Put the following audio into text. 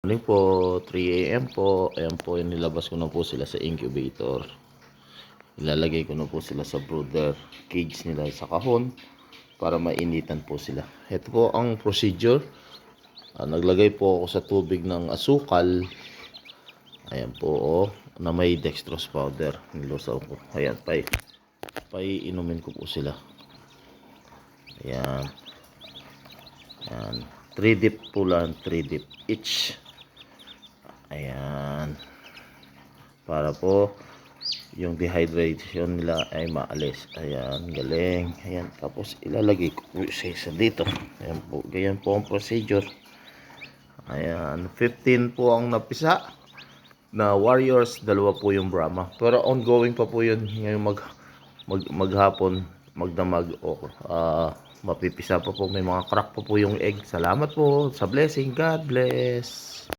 Morning po, 3 AM po. Ayan po, nilabas ko na po sila sa incubator. Ilalagay ko na po sila sa brooder cage nila sa kahon para mainitan po sila. Ito po ang procedure. Naglagay po ako sa tubig ng asukal. Ayan po, na may dextrose powder. Nilusaw ko. Ayan, inumin ko po sila. Ayan. Ayan. 3 dip po lang, 3 dip each. Ayan. Para po yung dehydration nila ay maalis. Ayan, galing. Ayan, tapos ilalagay ko po isa dito. Ayan po, ganyan po ang procedure. Ayan, 15 po ang napisa na warriors, 2 po yung Brahma. Pero ongoing pa po yun ngayong maghapon, magdamag o mapipisa pa po. May mga crack pa po yung egg. Salamat po sa blessing. God bless.